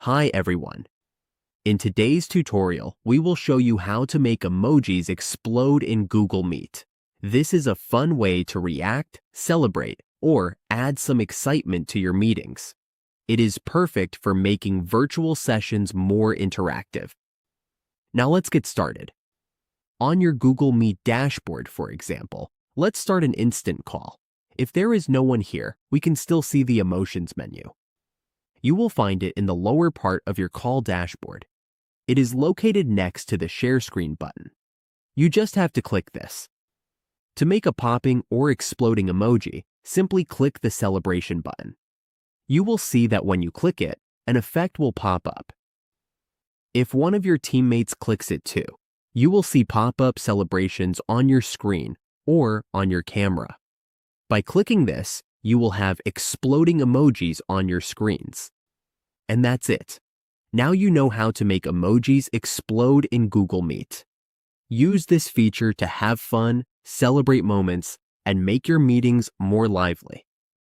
Hi everyone. In today's tutorial, we will show you how to make emojis explode in Google Meet. This is a fun way to react, celebrate, or add some excitement to your meetings. It is perfect for making virtual sessions more interactive. Now let's get started. On your Google Meet dashboard, for example, let's start an instant call. If there is no one here, we can still see the emotions menu. You will find it in the lower part of your call dashboard. It is located next to the Share Screen button. You just have to click this. To make a popping or exploding emoji, simply click the celebration button. You will see that when you click it, an effect will pop up. If one of your teammates clicks it too, you will see pop-up celebrations on your screen or on your camera. By clicking this, you will have exploding emojis on your screens. And that's it. Now you know how to make emojis explode in Google Meet. Use this feature to have fun, celebrate moments, and make your meetings more lively.